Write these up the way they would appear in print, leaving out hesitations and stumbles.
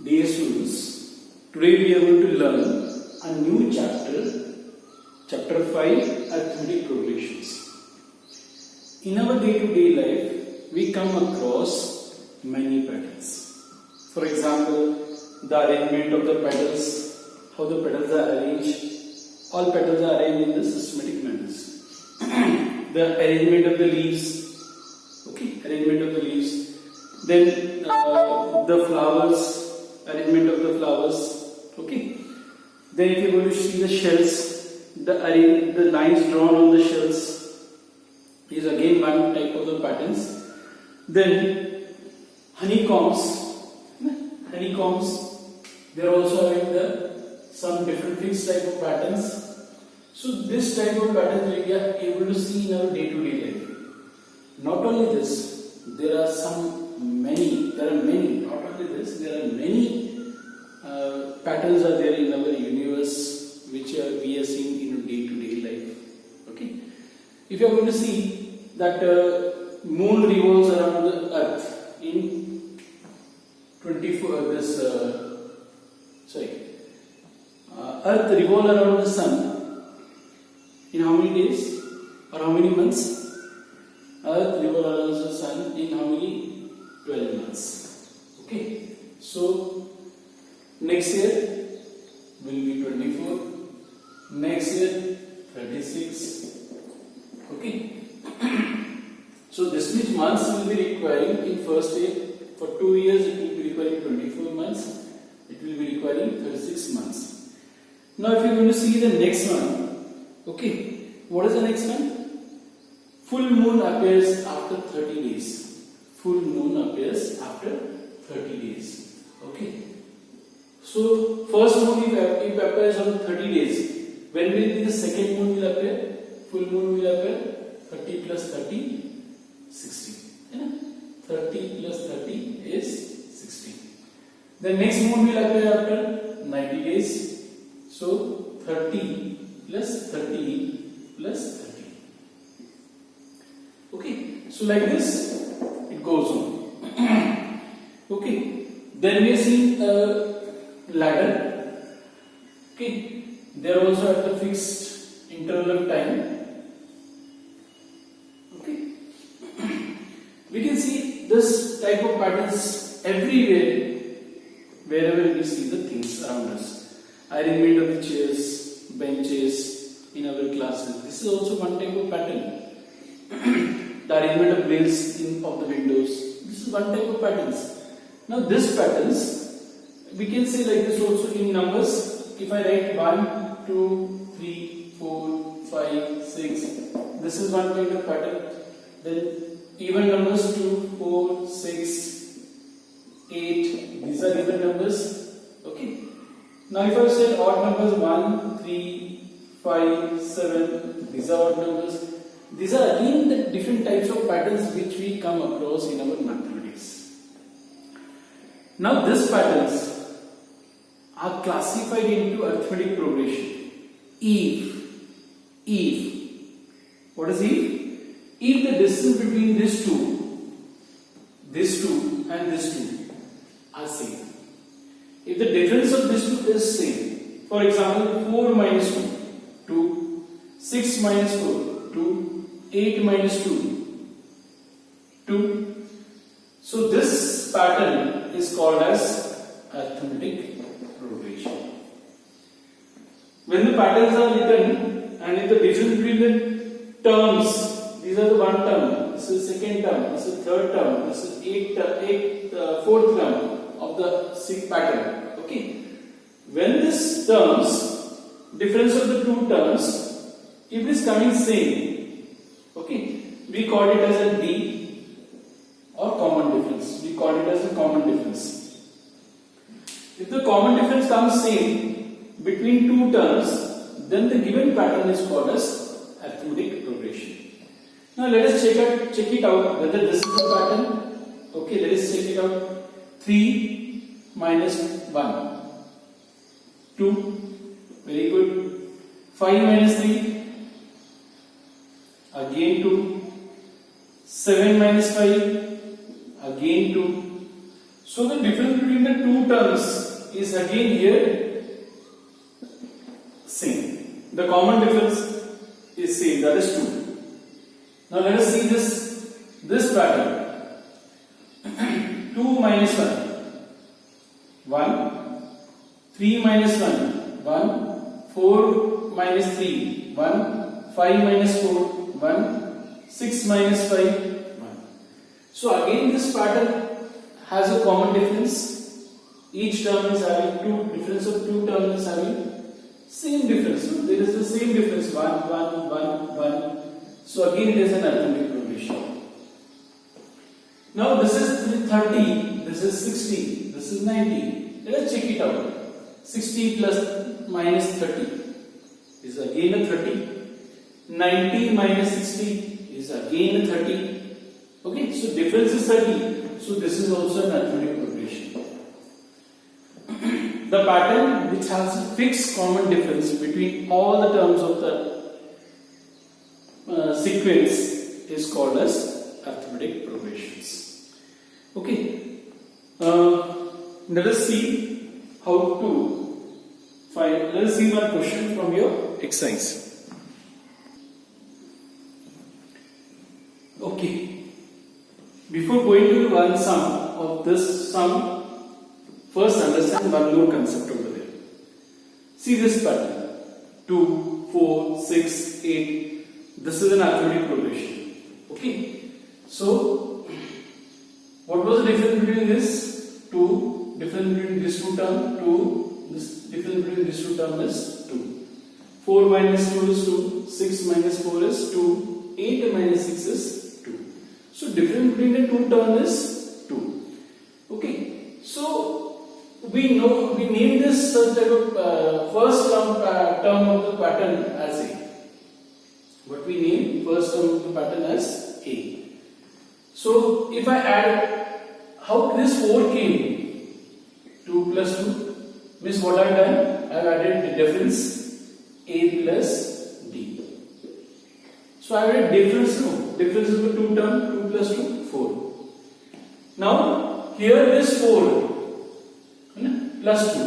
Dear students, today we are going to learn a new chapter, chapter 5, arithmetic progressions. In our day-to-day life, we come across many patterns. For example, the arrangement of the petals, how the petals are arranged. All petals are arranged in the systematic manners. The arrangement of the leaves, arrangement of the leaves. Then the flowers, arrangement of the flowers. Then if you are going to see the shells, the lines drawn on the shells is again one type of the patterns. Then honeycombs, they are also having some different fixed type of patterns. So this type of patterns we are able to see in our day-to-day life. Not only this, there are many, not only this, there are many patterns are there in our universe which we are seeing in day-to-day life. If you are going to see that moon revolves around the earth in 24, earth revolves around the sun in how many days or how many months? Earth revolves around the sun in how many? 12 months. So next year will be 24. Next year 36. So this much months will be requiring in first year. For 2 years it will be requiring 24 months. It will be requiring 36 months. Now if you are going to see the next one. What is the next one? Full moon appears after 30 days. Full moon appears after 30 days. So first moon if appears on 30 days, when will be the second moon will appear? Full moon will appear 30 plus 30, 60. 30 plus 30 is 60. The next moon will appear after 90 days. So 30 plus 30 plus 30. So like this it goes on. Then we see a ladder. They are also at the fixed interval of time. We can see this type of patterns everywhere, wherever we see the things around us. Arrangement of the chairs, benches in our classes. This is also one type of pattern. The arrangement of grills of the windows. This is one type of patterns. Now this patterns, we can say like this also in numbers. If I write 1, 2, 3, 4, 5, 6, this is one kind of pattern. Then even numbers 2, 4, 6, 8, these are even numbers. Now if I say odd numbers 1, 3, 5, 7, these are odd numbers. These are again the different types of patterns which we come across in our mathematics. Now these patterns are classified into arithmetic progression. If, what is if? If the distance between these two and these two are same. If the difference of these two is same, for example 4 minus 2, 2, 6 minus 4, 2, 8 minus 2, 2. So this pattern is called as arithmetic progression. When the patterns are written and if the difference between the terms, these are the one term, this is second term, this is third term, this is fourth term of the sixth pattern. When this terms, difference of the two terms, if it is coming same, we call it as a D or common difference. We call it as a common difference. If the common difference comes same between two terms, then the given pattern is called as arithmetic progression. Now let us check it out whether this is the pattern. Let us check it out. 3 minus 1, 2. Very good. 5 minus 3, again 2. 7 minus 5, again 2. So the difference between the two terms is again here same. The common difference is same, that is 2. Now let us see this pattern. 2 minus 1, 3 minus 1, 4 minus 3, 1, 5 minus 4, 1, 6 minus 5, 1. So again this pattern has a common difference. Each term is having difference of two terms is having same difference. So there is the same difference 1, 1, 1, 1. So again it is an arithmetic progression. Now this is 30, this is 60, this is 90. Let us check it out. 60 plus minus 30 is again a 30. 90 minus 60 is again a 30. Okay, so difference is 30. So this is also an arithmetic progression. The pattern which has a fixed common difference between all the terms of the sequence is called as arithmetic progressions. Okay, let us see how to find. Let us see one question from your exercise. Okay, before going to one sum of this sum, first understand one more concept over there. See this pattern 2, 4, 6, 8. This is an arithmetic progression. Okay, so what was the difference between this 2? Difference between these two terms 2. This difference between these two terms is 2. 4 minus 2 is 2. 6 minus 4 is 2. 8 minus 6 is 2. So difference between the two terms is 2. Okay, so we name this such type of first term of the pattern as A. But we name first term of the pattern as A. So if I add, how this 4 came? 2 plus 2 means what I have done? I have added the difference A plus D. So I have added difference. No, difference is the two term 2 plus 2 4. Now here this 4 plus 2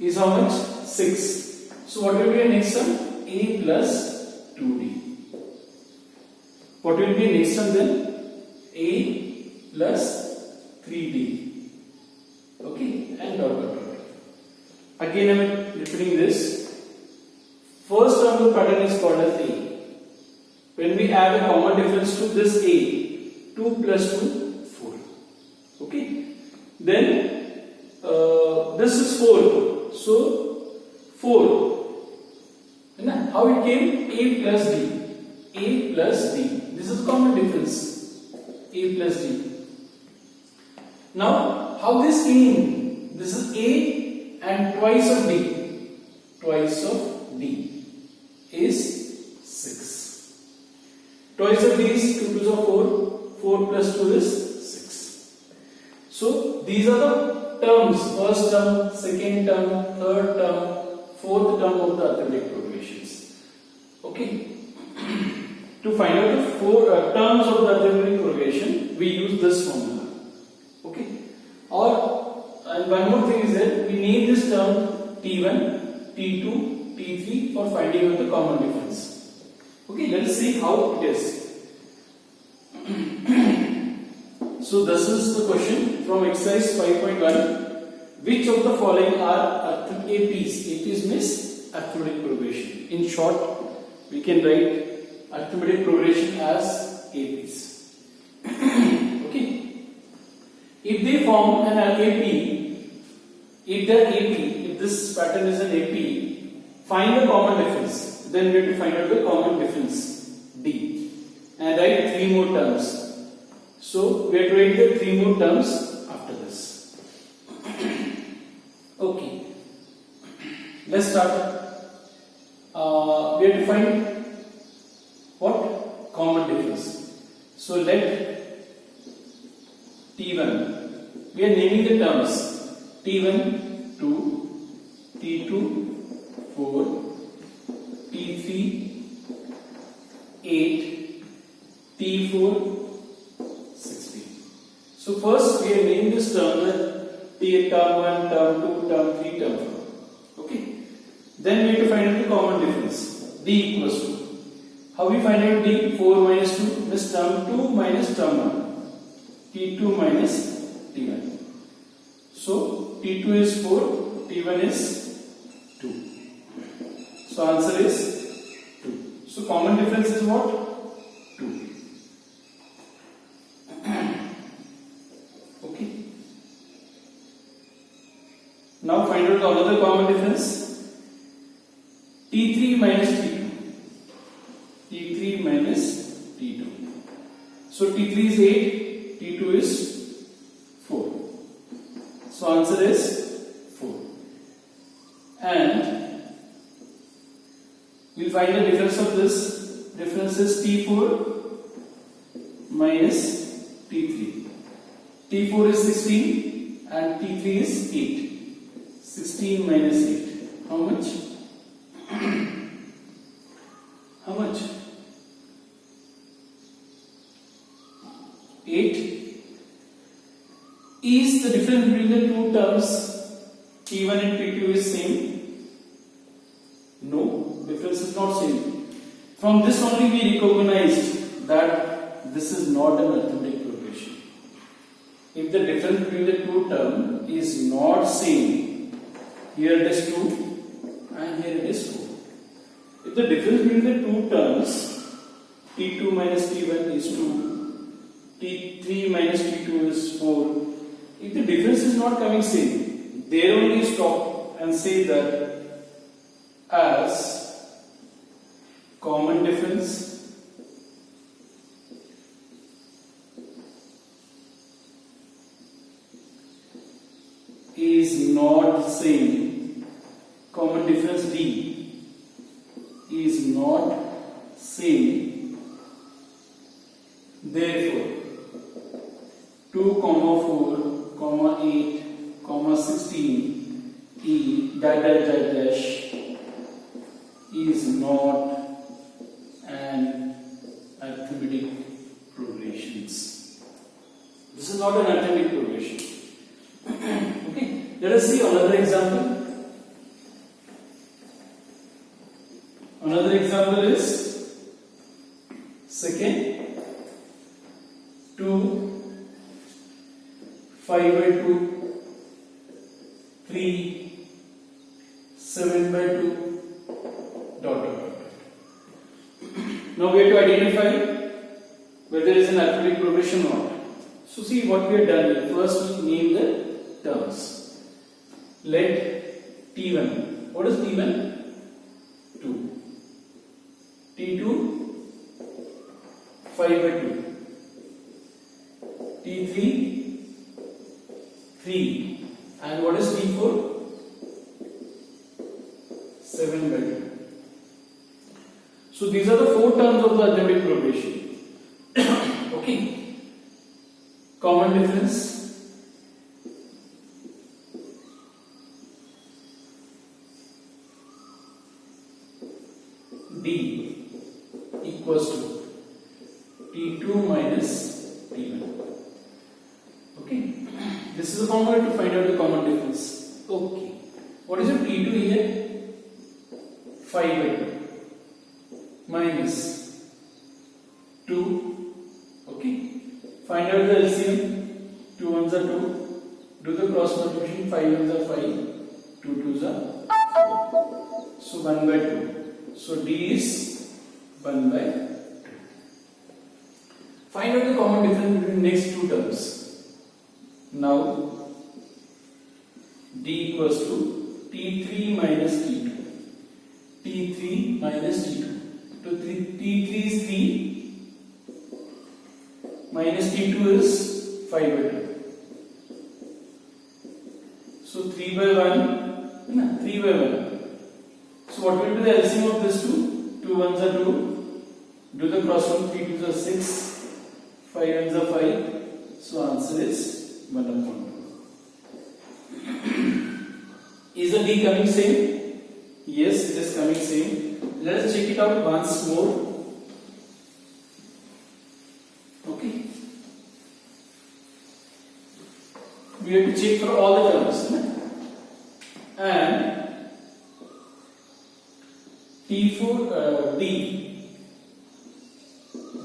is how much? 6. So what will be the next term? A plus 2D. What will be the next term then? A plus 3D. Okay, and dot dot dot. Again I am repeating this. First term of the pattern is called as A. When we add a common difference to this A, 2 plus 2, 4. Okay, then this is 4. So 4. How it came? A plus D. A plus D. This is common difference. A plus D. Now, how this came? This is A and twice of D. Twice of D is 6. Twice of D is 2 2s are 4. 4 plus 2 is 6. So, these are the terms, first term, second term, third term, fourth term of the arithmetic progressions. Okay. To find out the four terms of the arithmetic progression, we use this formula. Okay. And one more thing is that we name this term T1, T2, T3 for finding out the common difference. Okay. Let us see how it is. So this is the question from exercise 5.1. Which of the following are APs? APs means arithmetic progression. In short, we can write arithmetic progression as APs. Okay. If they form an AP, if this pattern is an AP, find the common difference. Then we have to find out the common difference D and write 3 more terms. So we have to write the 3 more terms after this. Okay. Let's start. We have to find what? Common difference. So let T1, we are naming the terms T1 2, T2 4, T3 8, T4 16. So So first we are naming this term with T term 1, term 2, term 3, term 4. Okay. Then we have to find out the common difference. D equals to. How we find out D? 4 minus 2 is term 2 minus term 1. T2 minus T1. So T2 is 4, T1 is 2. So answer is 2. So common difference is what? 2. Okay. Now find out the other common difference. T3 minus T2. T3 minus T2. So T3 is 8, T2 is 4. So answer is 4. And we'll find the difference of this. Difference is T4 minus T3. T4 is 16 and T3 is 8. 16 minus 8. How much? How much? 8. Is the difference between the two terms T1 and T2 is same? No, difference is not same. From this only we recognized that this is not an arithmetic progression. If the difference between the two terms is not same, here it is 2 and here it is 4. If the difference between the two terms T2 minus T1 is 2, T3 minus T2 is 4, if the difference is not coming same, there only stop and say that as common difference is not same. Common difference D is not same. Therefore 2, 4, 8, 16 E dash is not an arithmetic progressions. This is not an arithmetic progression. Okay, let us see another example. Another example is second 2, 5 by 2, 3, 7 by 2, dot. Now we have to identify whether it is an arithmetic progression or not. So see what we have done here. First we name the terms. Let T1. What is T1? 2. T2 5 by 2. T3 3. And what is T4? 7 by 2. So these are the 4 terms of the arithmetic progression. Okay. Common difference. D equals to T2 minus T1. Okay. This is the formula to find out the common difference. Okay. What is your T2 here? 5 by 2 minus 2. Okay. Find out the LCM. 2 1s are 2. Do the cross multiplication. 5 1s are 5. 2 2s are 4. So 1 by 2. So D is 1 by 2. Find out the common difference between next two terms. Now D equals to T3 minus T2. T3 minus T2. So T3 is 3 minus T2 is 5 by 2. So 3 by 1. 3 by 1. So what will be the LCM of this two? 2 1s are 2. Do the cross one. 3 2s are 6. 5 1s are 5. So answer is 1 upon 2. Is the D coming same? Yes, it is coming same. Let us check it out once more. Okay. we have to check for all the terms, and T4 D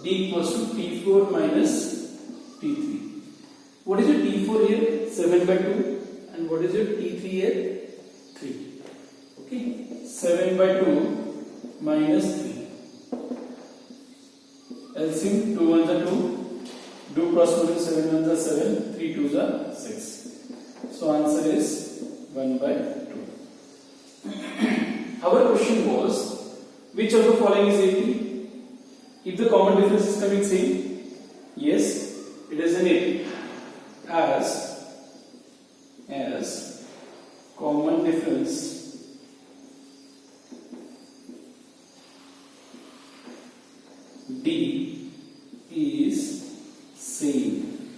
equals to T4 minus T3. What is your T4 here? 7 by 2. And what is your T3 here? 3. Okay, 7 by 2 minus 3. LCM 2 ones are 2. Do cross multiply, 7 ones are 7. 3 twos are 6. So answer is 1 by 2. Our question was, which of the following is 80? If the common difference is coming same, yes, it is an 80. As common difference D is same,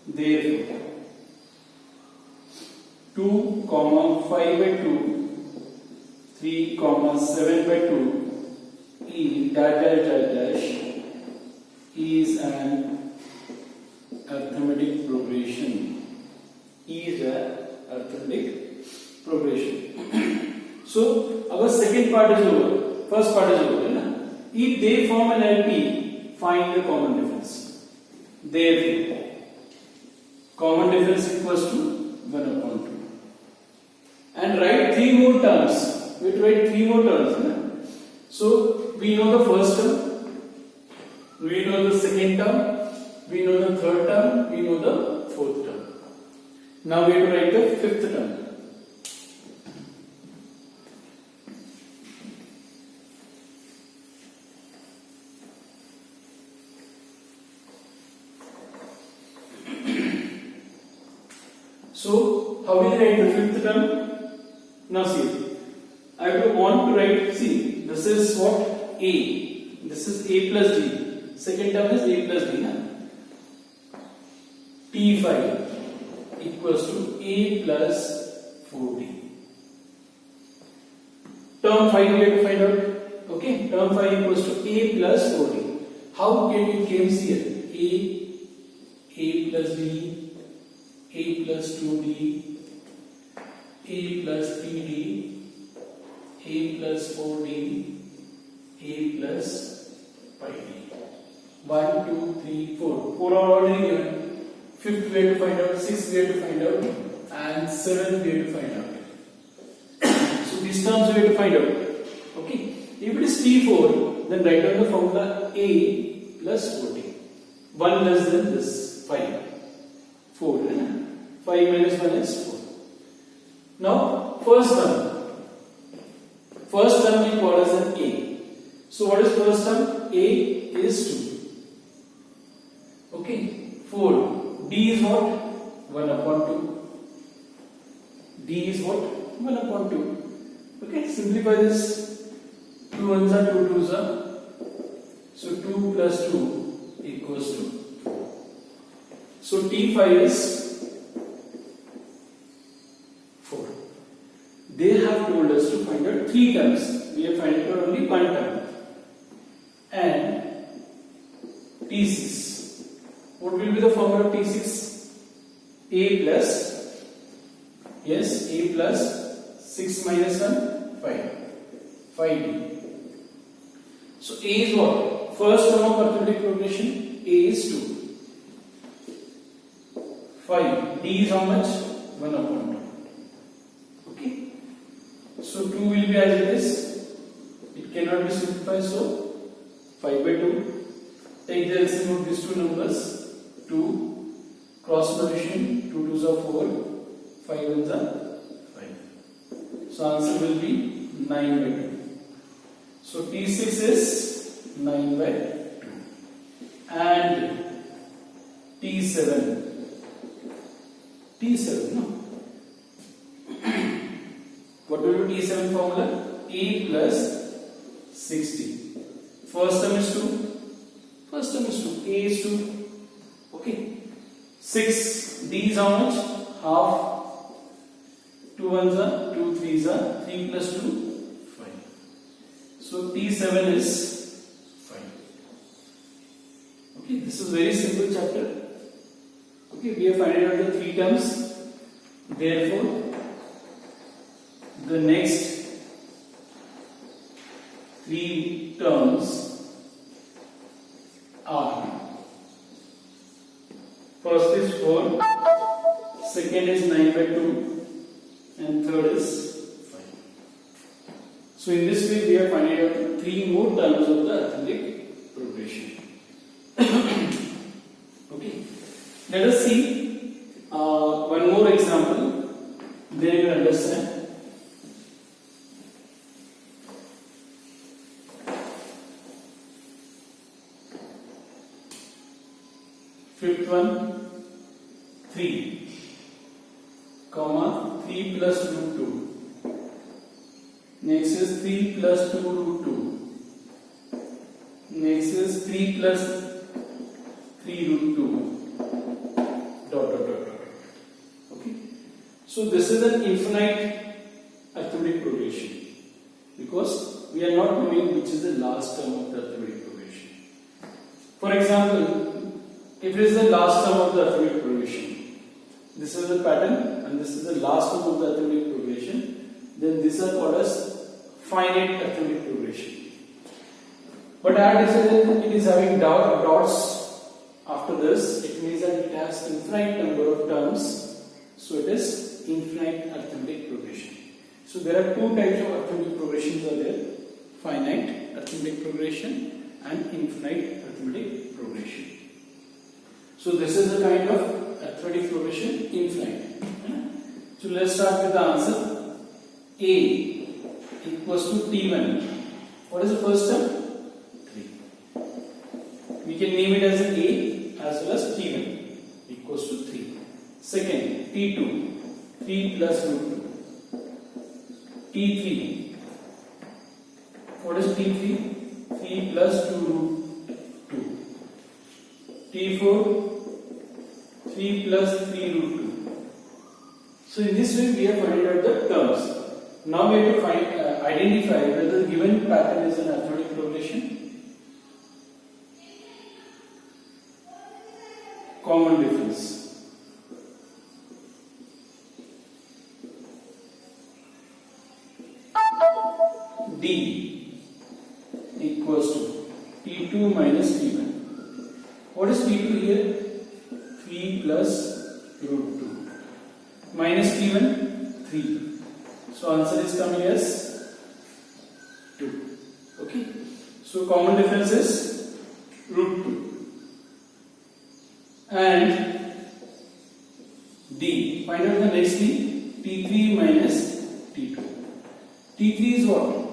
therefore 2, 5 by 2, 3, 7 by 2 E dash is an arithmetic progression. Is an arithmetic progression. So our second part is over. First part is over. If they form an LP, find the common difference. Therefore, common difference equals to 1 upon 2. And write 3 more terms. We have to write 3 more terms. So we know the first term, we know the second term, we know the third term, we know the fourth term. Now we have to write the fifth term. So how will I write the fifth term? Now see, I want to write, see, this is what? A. This is A plus D. Second term is A plus D. T5 equals to A plus 4D. Term 5 we have to find out. Okay, term 5 equals to A plus 4D. How can it came here? A plus D, A plus 2D, A plus 3D, A plus 4D, A plus 5D. 1, 2, 3, 4. 4 are already given. Fifth we have to find out, sixth we have to find out, and seventh we have to find out. So these terms we have to find out. Okay. If it is T4, then write down the formula A plus 4D. 1 less than this, 5. 4. 5 minus 1 is 4. Now, first term. First term we call as an A. So what is first term? A is 2. Okay. 4. D is what? 1 upon 2. D is what? 1 upon 2. Okay. Simplify this. 2 ones are 2 twos are. So 2 plus 2 equals to 4. So T5 is 4. They have told us to find out 3 terms. We have found out only 1 term. And T6. What will be the formula of T6? A plus, yes, A plus 6 minus 1, 5. 5D. So A is what? First term of arithmetic progression, A is 2. 5. D is how much? 1 upon 2. Okay. So 2 will be as it is. It cannot be simplified, so 5 by 2. Take the LCM of these two numbers. 2. Cross multiplication. 2 twos are 4. 5 ones are 5. So answer will be 9 by 2. So T6 is 9 by 2. And T7. T7, no? What will be T7 formula? A plus 60. First term is 2. First term is 2. A is 2. Okay. 6. D is how much? Half. 2 ones are, 2 threes are, 3 plus 2, 5. So T7 is 5. Okay, this is very simple chapter. Okay, we have finding out the three terms. Therefore, the next three terms are: first is 4, second is 9 by 2, and third is 5. So in this way we are finding out three more terms of the arithmetic progression. Okay, let us see one more example, then you will understand. Fifth one, 3, comma 3 plus root 2. Next is 3 plus 2 root 2. Next is 3 plus 3 root 2. Dot dot dot dot. Okay. So this is an infinite arithmetic progression because we are not knowing which is the last term of the arithmetic progression. For example, if it is the last term of the arithmetic progression, this is the pattern and this is the last term of the arithmetic progression, then these are called as finite arithmetic progression. But as it is having dots after this, it means that it has infinite number of terms, so it is infinite arithmetic progression. So there are two types of arithmetic progressions are there: finite arithmetic progression and infinite arithmetic progression. So this is the kind of arithmetic progression, infinite. So let's start with the answer. A equals to T1. What is the first term? 3. We can name it as A as well as T1 equals to 3. Second, T2, 3 plus root 2. T3. What is T3? 3 plus 2 root 2. T4, 3 plus 3 root 2. So in this way we have found out the terms. Now we have to identify whether the given pattern is an arithmetic progression. Common difference. D equals to T2 minus T1. What is T2 here? 3 plus root 2 minus T1, 3. So answer is coming as 2. Okay. So common difference is root 2. And D. Find out the next thing. T3 minus T2. T3 is what?